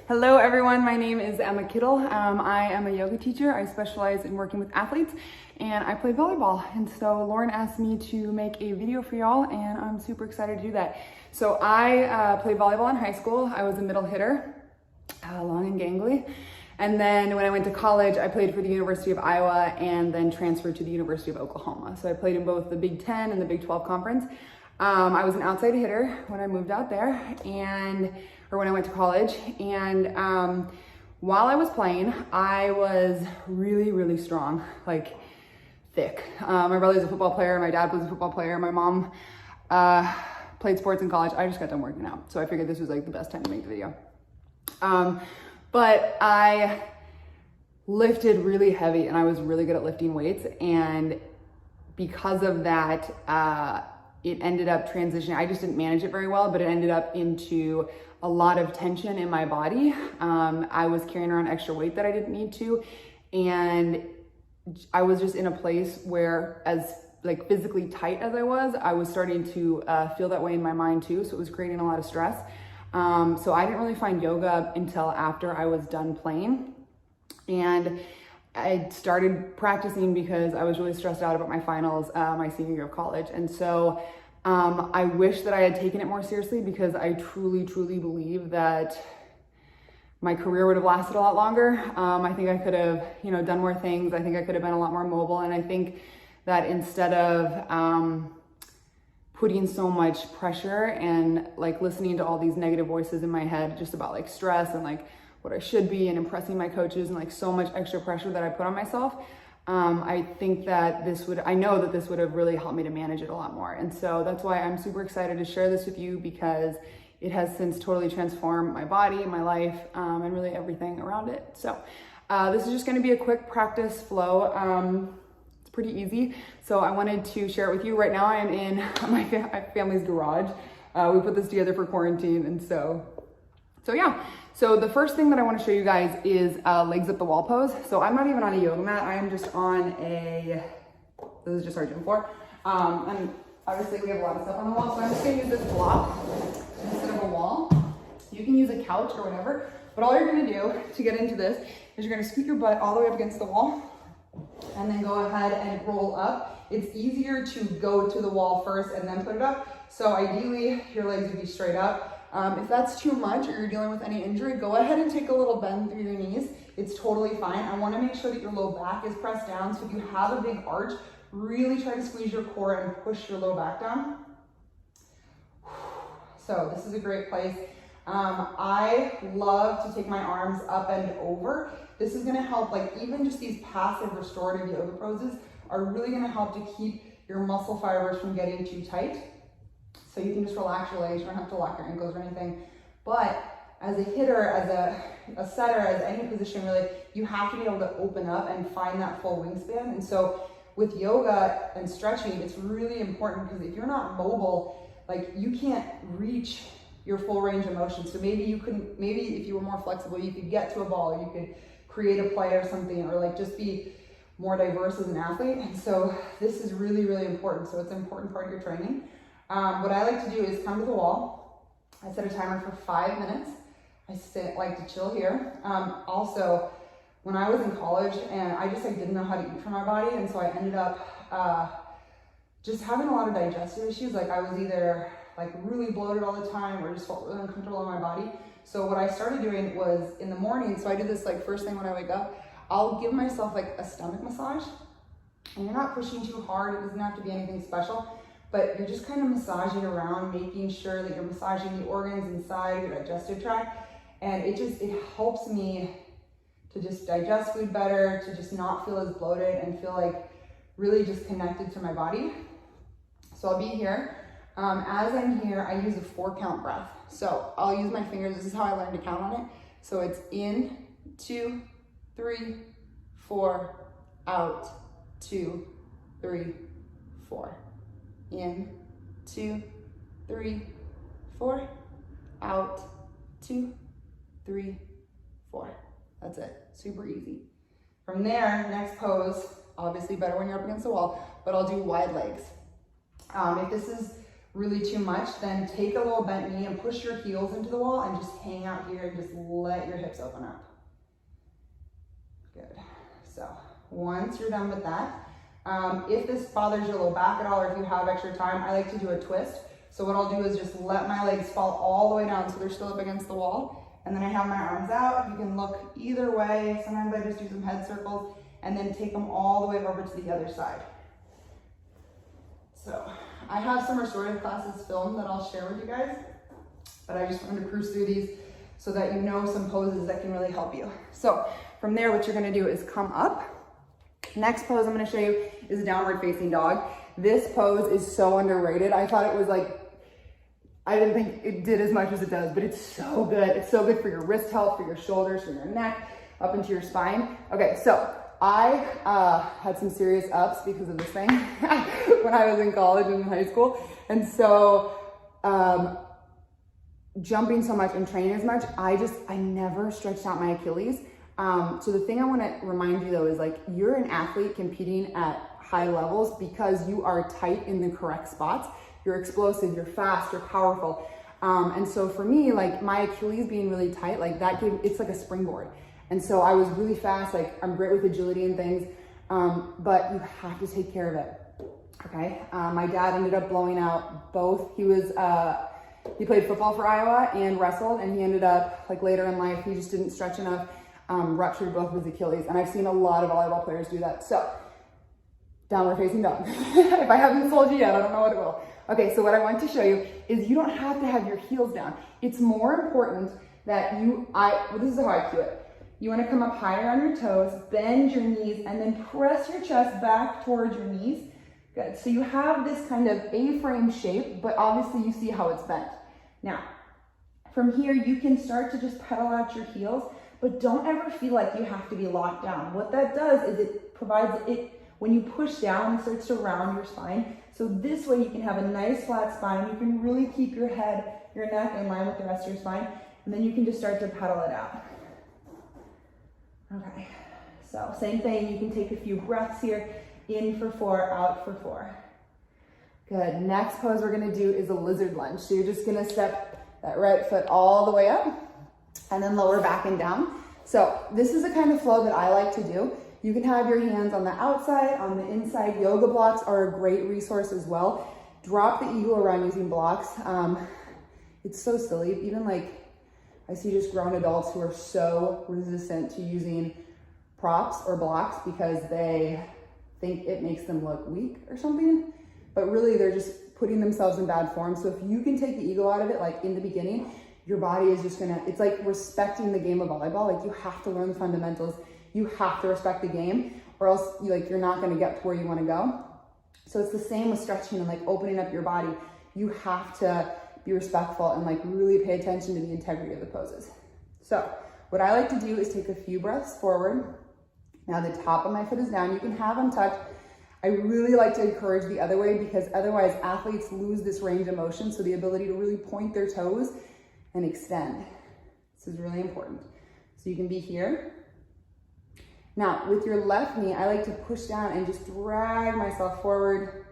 Hello everyone, my name is Kittle. I am a yoga teacher. I specialize in working with athletes and I play volleyball. And so Lauren asked me to make a video for y'all and I'm super excited to do that. So I played volleyball in high school. I was a middle hitter, long and gangly. And then when I went to college, I played for the University of Iowa and then transferred to the University of Oklahoma. So I played in both the Big 10 and the Big 12 conference. I was an outside hitter when I moved out there or when I went to college. And while I was playing, I was really, really strong, like thick. My brother's a football player. My dad was a football player. My mom played sports in college. I just got done working out. So I figured this was like the best time to make the video. But I lifted really heavy and I was really good at lifting weights. And because of that, it ended up transitioning. I just didn't manage it very well, but it ended up into a lot of tension in my body. I was carrying around extra weight that I didn't need to. And I was just in a place where, as like physically tight as I was starting to feel that way in my mind too. So it was creating a lot of stress. So I didn't really find yoga until after I was done playing. And I started practicing because I was really stressed out about my finals my senior year of college. And so I wish that I had taken it more seriously because I truly, truly believe that my career would have lasted a lot longer. I think I could have, done more things. I think I could have been a lot more mobile. And I think that instead of putting so much pressure and like listening to all these negative voices in my head just about like stress and like what I should be and impressing my coaches and like so much extra pressure that I put on myself, I think that I know that this would have really helped me to manage it a lot more. And so that's why I'm super excited to share this with you because it has since totally transformed my body, my life, and really everything around it. So this is just gonna be a quick practice flow. It's pretty easy. So I wanted to share it with you. Right now I am in my family's garage. We put this together for quarantine. And so yeah. So the first thing that I want to show you guys is legs up the wall pose. So I'm not even on a yoga mat. I am just on this is just our gym floor. And obviously we have a lot of stuff on the wall. So I'm just gonna use this block instead of a wall. You can use a couch or whatever, but all you're gonna do to get into this is you're gonna scoot your butt all the way up against the wall and then go ahead and roll up. It's easier to go to the wall first and then put it up. So ideally your legs would be straight up. If that's too much or you're dealing with any injury, go ahead and take a little bend through your knees. It's totally fine. I want to make sure that your low back is pressed down. So if you have a big arch, really try to squeeze your core and push your low back down. So this is a great place. I love to take my arms up and over. This is going to help, like even just these passive restorative yoga poses are really going to help to keep your muscle fibers from getting too tight. So you can just relax your legs, you don't have to lock your ankles or anything. But as a hitter, as a setter, as any position really, you have to be able to open up and find that full wingspan. And so with yoga and stretching, it's really important because if you're not mobile, like you can't reach your full range of motion. So maybe if you were more flexible, you could get to a ball, or you could create a play or something, or like just be more diverse as an athlete. And so this is really, really important. So it's an important part of your training. What I like to do is come to the wall. I set a timer for 5 minutes. I like to chill here. Also, when I was in college and I just didn't know how to eat for my body, and so I ended up just having a lot of digestive issues. Like I was either like really bloated all the time or just felt really uncomfortable in my body. So what I started doing was in the morning, so I do this like first thing when I wake up, I'll give myself like a stomach massage. And you're not pushing too hard, it doesn't have to be anything special. But you're just kind of massaging around, making sure that you're massaging the organs inside your digestive tract. And it helps me to just digest food better, to just not feel as bloated and feel like really just connected to my body. So I'll be here. As I'm here, I use a 4-count breath. So I'll use my fingers. This is how I learned to count on it. So it's in, 2, 3, 4, out, 2, 3, 4. In, 2, 3, 4, out, 2, 3, 4. That's it, super easy. From there, next pose, obviously better when you're up against the wall, but I'll do wide legs. If this is really too much, then take a little bent knee and push your heels into the wall and just hang out here and just let your hips open up. Good. So once you're done with that, if this bothers your low back at all, or if you have extra time, I like to do a twist. So what I'll do is just let my legs fall all the way down so they're still up against the wall. And then I have my arms out. You can look either way. Sometimes I just do some head circles and then take them all the way over to the other side. So I have some restorative classes filmed that I'll share with you guys, but I just wanted to cruise through these so that you know some poses that can really help you. So from there, what you're gonna do is come up. Next pose I'm gonna show you is a downward facing dog. This pose is so underrated. I thought it was like, I didn't think it did as much as it does, but it's so good. It's so good for your wrist health, for your shoulders, for your neck, up into your spine. Okay, so I had some serious ups because of this thing when I was in college and in high school. And so jumping so much and training as much, I never stretched out my Achilles. So the thing I want to remind you though is like, you're an athlete competing at high levels because you are tight in the correct spots. You're explosive, you're fast, you're powerful. And so for me, like my Achilles being really tight, like that it's like a springboard. And so I was really fast, like I'm great with agility and things, but you have to take care of it, okay? My dad ended up blowing out both. He played football for Iowa and wrestled, and he ended up, like later in life, he just didn't stretch enough, ruptured both of his Achilles. And I've seen a lot of volleyball players do that. So, downward facing dog. If I haven't told you yet, I don't know what it will. Okay, so what I want to show you is you don't have to have your heels down. It's more important that this is how I cue it. You want to come up higher on your toes, bend your knees, and then press your chest back towards your knees. Good. So you have this kind of A-frame shape, but obviously you see how it's bent. Now, from here, you can start to just pedal out your heels, but don't ever feel like you have to be locked down. What that does is it provides when you push down, it starts to round your spine. So this way you can have a nice flat spine. You can really keep your head, your neck in line with the rest of your spine, and then you can just start to pedal it out. Okay, so same thing, you can take a few breaths here, in for 4, out for 4. Good, next pose we're gonna do is a lizard lunge. So you're just gonna step that right foot all the way up and then lower back and down. So this is the kind of flow that I like to do. You can have your hands on the outside, on the inside. Yoga blocks are a great resource as well. Drop the eagle around using blocks. It's so silly, even like, I see just grown adults who are so resistant to using props or blocks because they think it makes them look weak or something, but really they're just putting themselves in bad form. So if you can take the ego out of it, like in the beginning, your body is just gonna, it's like respecting the game of volleyball. Like you have to learn the fundamentals. You have to respect the game or else you're not gonna get to where you wanna go. So it's the same with stretching and like opening up your body. You have to be respectful and like really pay attention to the integrity of the poses. So what I like to do is take a few breaths forward. Now the top of my foot is down. You can have them tucked. I really like to encourage the other way because otherwise athletes lose this range of motion. So the ability to really point their toes and extend. This is really important. So you can be here. Now with your left knee, I like to push down and just drag myself forward.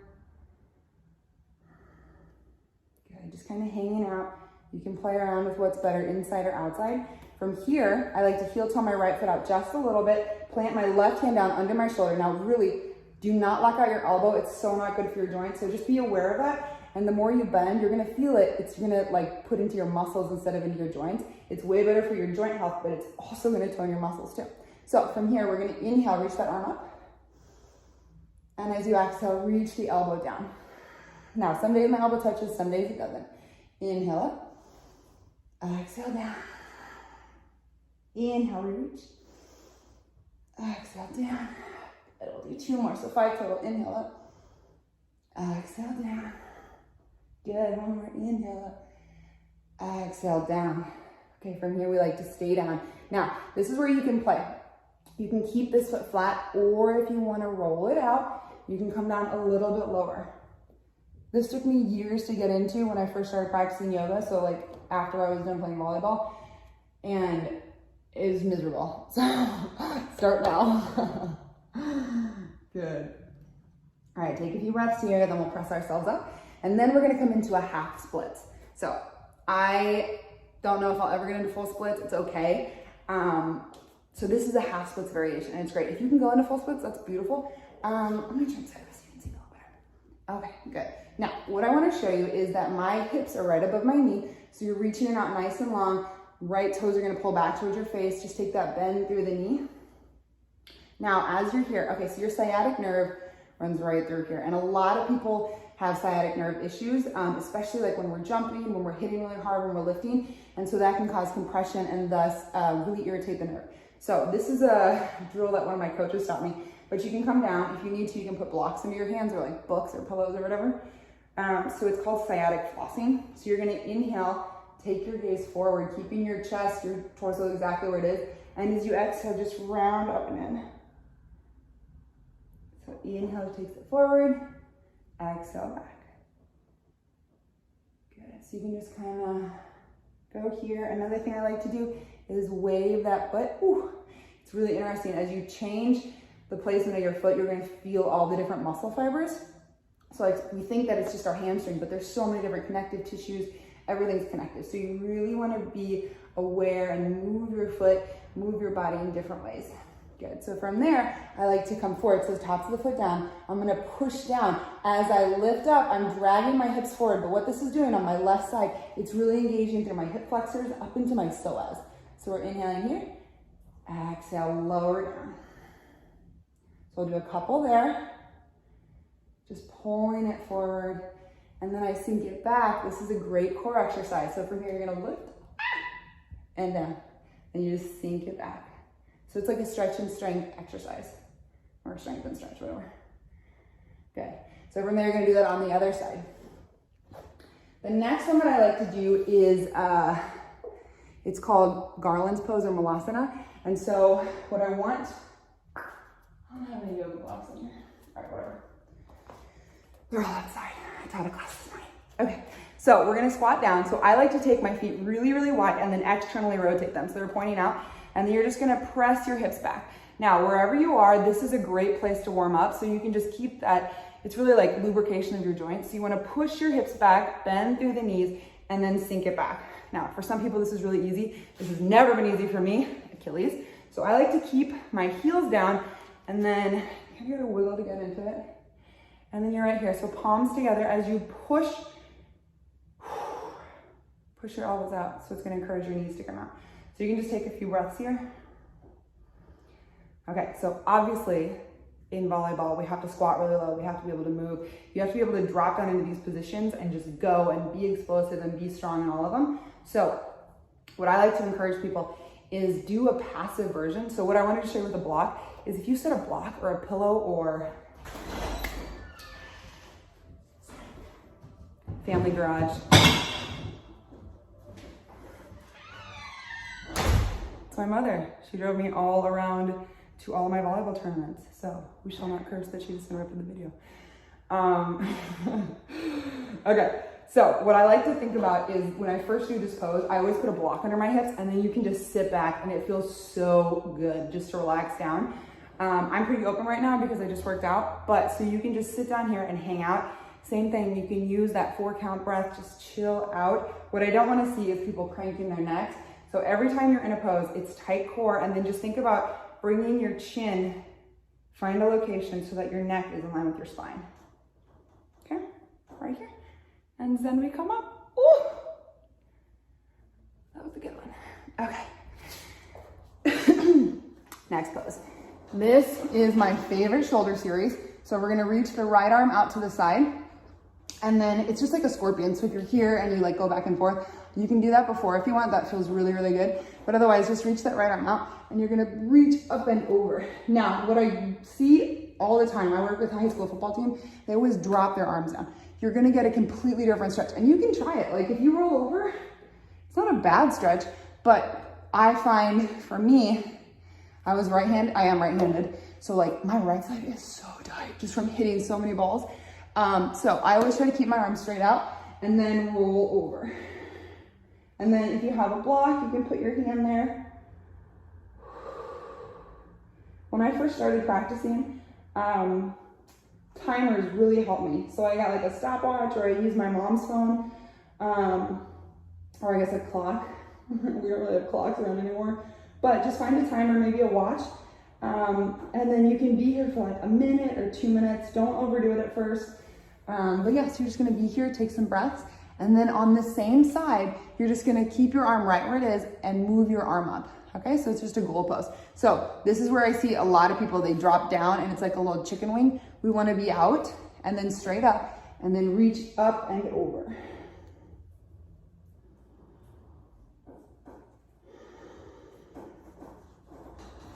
Good, just kind of hanging out. You can play around with what's better, inside or outside. From here, I like to heel toe my right foot out just a little bit, plant my left hand down under my shoulder. Now really, do not lock out your elbow. It's so not good for your joints. So just be aware of that. And the more you bend, you're gonna feel it. It's gonna like put into your muscles instead of into your joints. It's way better for your joint health, but it's also gonna tone your muscles too. So from here, we're gonna inhale, reach that arm up. And as you exhale, reach the elbow down. Now, some days my elbow touches, some days it doesn't. Inhale up, exhale down. Inhale, reach. Exhale down. It'll do 2 more, so 5 total. Inhale up. Exhale down. Good, 1 more. Inhale up. Exhale down. Okay, from here we like to stay down. Now, this is where you can play. You can keep this foot flat, or if you want to roll it out, you can come down a little bit lower. This took me years to get into when I first started practicing yoga, so like after I was done playing volleyball, and it was miserable. So start now. Good. All right, take a few breaths here, then we'll press ourselves up And then we're gonna come into a half splits. So I don't know if I'll ever get into full splits, it's okay. So this is a half splits variation and it's great. If you can go into full splits, that's beautiful. I'm gonna turn sideways so you can see me a little better. Okay, good. Now, what I wanna show you is that my hips are right above my knee. So you're reaching it out nice and long. Right toes are gonna pull back towards your face. Just take that bend through the knee. Now, as you're here, okay, so your sciatic nerve runs right through here. And a lot of people have sciatic nerve issues, especially like when we're jumping, when we're hitting really hard, when we're lifting. And so that can cause compression and thus really irritate the nerve. So this is a drill that one of my coaches taught me, but you can come down. If you need to, you can put blocks into your hands or like books or pillows or whatever. So it's called sciatic flossing. So you're gonna inhale, take your gaze forward, keeping your chest, your torso exactly where it is. And as you exhale, just round up and in. So inhale takes it forward, exhale back. Good, so you can just kind of go here. Another thing I like to do is wave that foot. Ooh, it's really interesting. As you change the placement of your foot, you're gonna feel all the different muscle fibers. So like we think that it's just our hamstring, but there's so many different connective tissues, everything's connected. So you really wanna be aware and move your foot, move your body in different ways. Good, so from there, I like to come forward. So the tops of the foot down, I'm gonna push down. As I lift up, I'm dragging my hips forward, but what this is doing on my left side, it's really engaging through my hip flexors up into my psoas. So we're inhaling here, exhale, lower down. So we'll do a couple there, just pulling it forward, and then I sink it back. This is a great core exercise. So from here, you're gonna lift and down, and you just sink it back. So it's like a stretch and strength exercise, or strength and stretch, whatever. Good. So from there, you're gonna do that on the other side. The next one that I like to do is, it's called Garland's pose or Malasana. And so what I want, I don't have any yoga blocks in here. All right, whatever. They're all outside. I taught a class this morning. Okay, so we're gonna squat down. So I like to take my feet really, really wide and then externally rotate them. So they're pointing out. And then you're just gonna press your hips back. Now, wherever you are, this is a great place to warm up. So you can just keep that, it's really like lubrication of your joints. So you wanna push your hips back, bend through the knees, and then sink it back. Now, for some people, this is really easy. This has never been easy for me, Achilles. So I like to keep my heels down, and then you gotta wiggle to get into it. And then you're right here. So palms together as you push your elbows out. So it's gonna encourage your knees to come out. So you can just take a few breaths here. Okay, so obviously in volleyball, we have to squat really low. We have to be able to move. You have to be able to drop down into these positions and just go and be explosive and be strong in all of them. So what I like to encourage people is do a passive version. So what I wanted to show you with a block is if you set a block or a pillow or family garage. It's my mother. She drove me all around to all of my volleyball tournaments. So we shall not curse that she just interrupted the video. Okay, so what I like to think about is when I first do this pose, I always put a block under my hips and then you can just sit back and it feels so good just to relax down. I'm pretty open right now because I just worked out, but so you can just sit down here and hang out. Same thing, you can use that 4-count breath, just chill out. What I don't wanna see is people cranking their necks. So every time you're in a pose, it's tight core, and then just think about bringing your chin, find a location so that your neck is in line with your spine. Okay, right here. And then we come up. Ooh, that was a good one. Okay. Next pose. This is my favorite shoulder series. So we're gonna reach the right arm out to the side, and then it's just like a scorpion. So if you're here and you like go back and forth, you can do that before if you want. That feels really, really good. But otherwise, just reach that right arm out and you're gonna reach up and over. Now, what I see all the time, I work with a high school football team, they always drop their arms down. You're gonna get a completely different stretch, and you can try it. Like if you roll over, it's not a bad stretch, but I find for me, I am right-handed. So like my right side is so tight just from hitting so many balls. So I always try to keep my arms straight out and then roll over. And then if you have a block, you can put your hand there. When I first started practicing, timers really help me. So I got like a stopwatch, or I use my mom's phone, or I guess a clock. We don't really have clocks around anymore, but just find a timer, maybe a watch. And then you can be here for like a minute or 2 minutes. Don't overdo it at first. But yeah, so you're just gonna be here, take some breaths. And then on the same side, you're just gonna keep your arm right where it is and move your arm up. Okay, so it's just a goalpost. So this is where I see a lot of people, they drop down and it's like a little chicken wing. We wanna be out and then straight up and then reach up and over.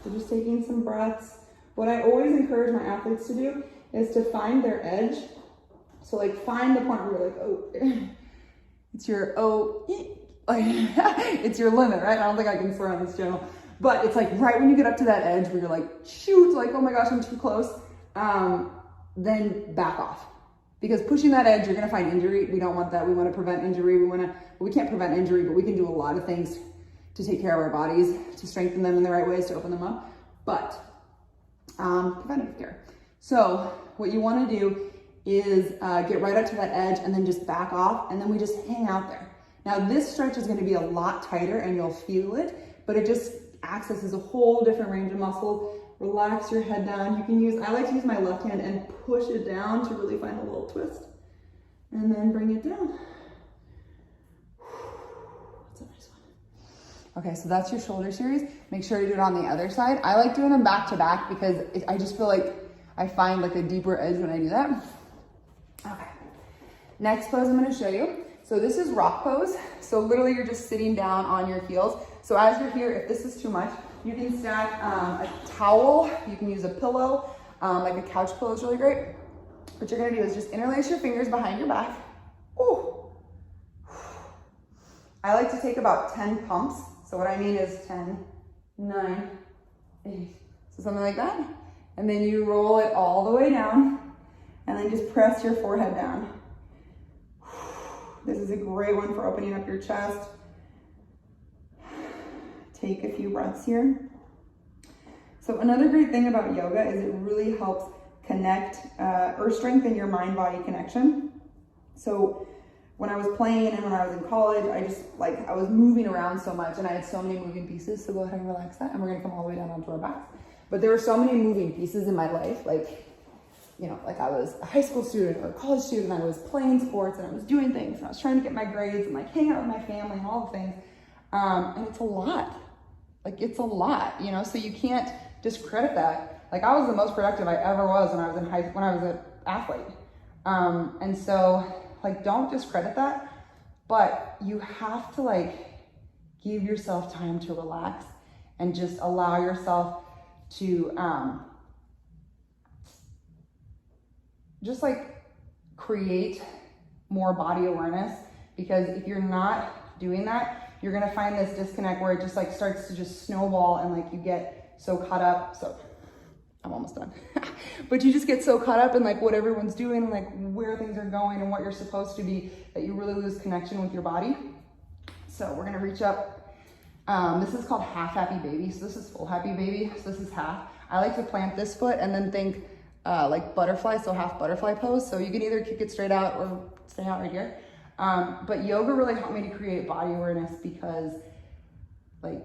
So just taking some breaths. What I always encourage my athletes to do is to find their edge. So like find the point where you're like, oh, it's your, like, it's your limit, right? I don't think I can swear on this channel, but it's like right when you get up to that edge where you're like, shoot, like, oh my gosh, I'm too close. Then back off, because pushing that edge, you're gonna find injury. We don't want that. We wanna prevent injury. We can't prevent injury, but we can do a lot of things to take care of our bodies, to strengthen them in the right ways, to open them up, but preventative care. So what you wanna do is get right up to that edge and then just back off, and then we just hang out there. Now this stretch is gonna be a lot tighter and you'll feel it, but it just accesses a whole different range of muscles. Relax your head down. You can use, I like to use my left hand and push it down to really find a little twist, and then bring it down. That's a nice one. Okay, so that's your shoulder series. Make sure to do it on the other side. I like doing them back to back because I just feel like I find like a deeper edge when I do that. Okay, next pose I'm gonna show you. So this is rock pose. So literally you're just sitting down on your heels. So as you're here, if this is too much, you can stack a towel, you can use a pillow, like a couch pillow is really great. What you're gonna do is just interlace your fingers behind your back. Ooh. I like to take about 10 pumps. So what I mean is 10, 9, 8, so something like that. And then you roll it all the way down, and then just press your forehead down. This is a great one for opening up your chest. Take a few breaths here. So another great thing about yoga is it really helps connect or strengthen your mind-body connection. So when I was playing and when I was in college, I was moving around so much and I had so many moving pieces. So go ahead and relax that, and we're gonna come all the way down onto our backs. But there were so many moving pieces in my life, like, you know, like I was a high school student or a college student, I was playing sports and I was doing things and I was trying to get my grades and like hang out with my family and all the things. And it's a lot. Like it's a lot, you know, so you can't discredit that. Like I was the most productive I ever was when I was in when I was an athlete. And so like, don't discredit that, but you have to like give yourself time to relax and just allow yourself to just like create more body awareness, because if you're not doing that, you're gonna find this disconnect where it just like starts to just snowball and like you get so caught up. So I'm almost done. But you just get so caught up in like what everyone's doing and like where things are going and what you're supposed to be that you really lose connection with your body. So we're gonna reach up. This is called half happy baby. So this is full happy baby. So this is half. I like to plant this foot and then think like butterfly, so half butterfly pose. So you can either kick it straight out or stay out right here. But yoga really helped me to create body awareness, because like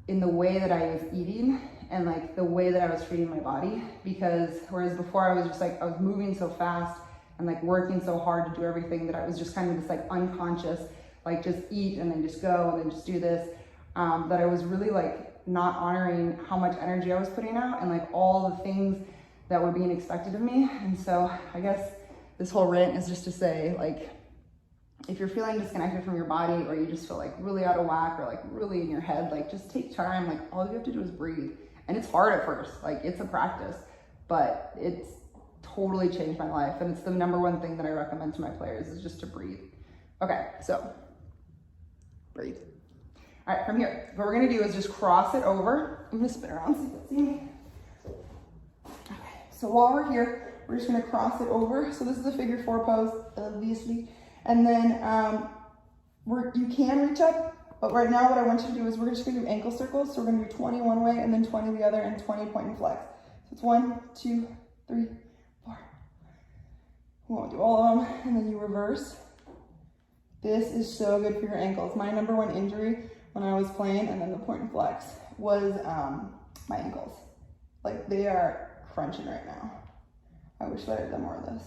in the way that I was eating and like the way that I was treating my body, because whereas before I was just like, I was moving so fast and like working so hard to do everything that I was just kind of this like unconscious, like just eat and then just go and then just do this, that I was really like not honoring how much energy I was putting out and like all the things that were being expected of me. And so I guess this whole rant is just to say, like, if you're feeling disconnected from your body, or you just feel like really out of whack or like really in your head, like just take time. Like all you have to do is breathe. And it's hard at first, like it's a practice, but it's totally changed my life. And it's the #1 thing that I recommend to my players is just to breathe. Okay, so breathe. All right, from here, what we're gonna do is just cross it over. I'm gonna spin around so you can see me. Okay, so while we're here, we're just gonna cross it over. So this is a figure 4 pose, obviously. And then you can reach up, but right now what I want you to do is we're just gonna do ankle circles. So we're gonna do 20 one way and then 20 the other and 20 point and flex. So it's 1, 2, 3, 4, We won't do all of them. And then you reverse. This is so good for your ankles. My number one injury when I was playing, and then the point and flex, was my ankles. Like, they are crunching right now. I wish that I had done more of this.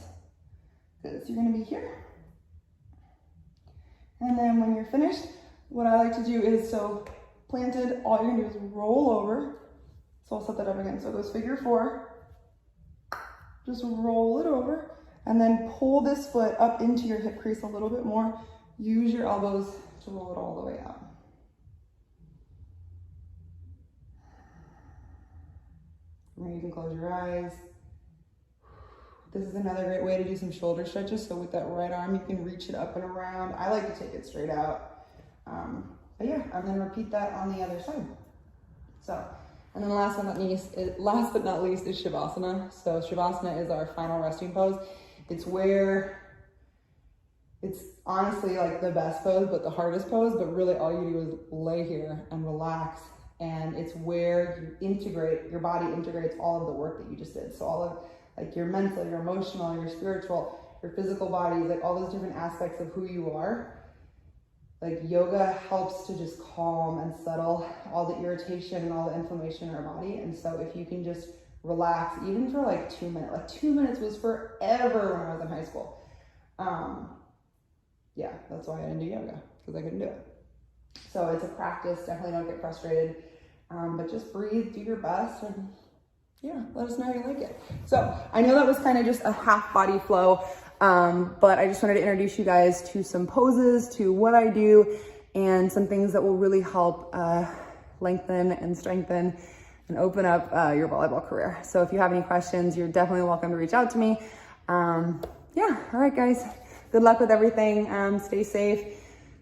Good, so you're gonna be here. And then when you're finished, what I like to do is, so planted, all you're gonna do is roll over. So I'll set that up again. So it goes figure 4. Just roll it over, and then pull this foot up into your hip crease a little bit more. Use your elbows to roll it all the way out. You can close your eyes. This is another great way to do some shoulder stretches. So with that right arm, you can reach it up and around. I like to take it straight out. But yeah, and then repeat that on the other side. So, and then last but not least is Shavasana. So Shavasana is our final resting pose. It's where, it's honestly like the best pose, but the hardest pose, but really all you do is lay here and relax. And it's where you integrate, your body integrates all of the work that you just did. So all of like your mental, your emotional, your spiritual, your physical bodies, like all those different aspects of who you are. Like yoga helps to just calm and settle all the irritation and all the inflammation in our body. And so if you can just relax, even for like 2 minutes, like 2 minutes was forever when I was in high school. Yeah, that's why I didn't do yoga, because I couldn't do it. So it's a practice, definitely don't get frustrated, but just breathe, do your best, and yeah, let us know how you like it. So I know that was kind of just a half body flow, but I just wanted to introduce you guys to some poses, to what I do, and some things that will really help lengthen and strengthen and open up your volleyball career. So if you have any questions, you're definitely welcome to reach out to me. Yeah, all right guys, good luck with everything, stay safe.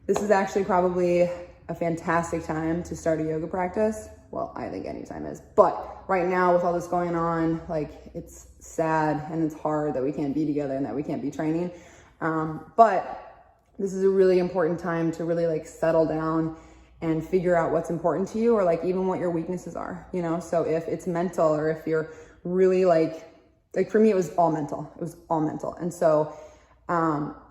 This is actually probably a fantastic time to start a yoga practice. Well, I think any time is, but right now with all this going on, like it's sad and it's hard that we can't be together and that we can't be training. But this is a really important time to really like settle down and figure out what's important to you, or like even what your weaknesses are, you know? So if it's mental, or if you're really like for me, it was all mental. It was all mental. And so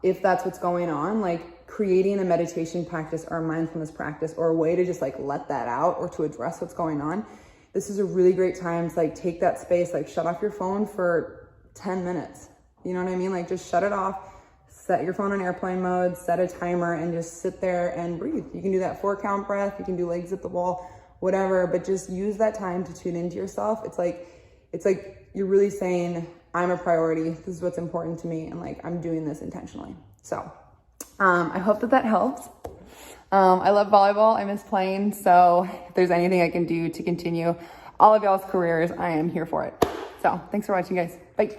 if that's what's going on, like creating a meditation practice or a mindfulness practice or a way to just like let that out or to address what's going on, this is a really great time to like take that space, like shut off your phone for 10 minutes. You know what I mean? Like just shut it off, set your phone on airplane mode, set a timer, and just sit there and breathe. You can do that 4-count breath. You can do legs at the wall, whatever, but just use that time to tune into yourself. It's like you're really saying, I'm a priority. This is what's important to me. And like, I'm doing this intentionally. So I hope that helps. I love volleyball. I miss playing. So if there's anything I can do to continue all of y'all's careers, I am here for it. So thanks for watching, guys. Bye.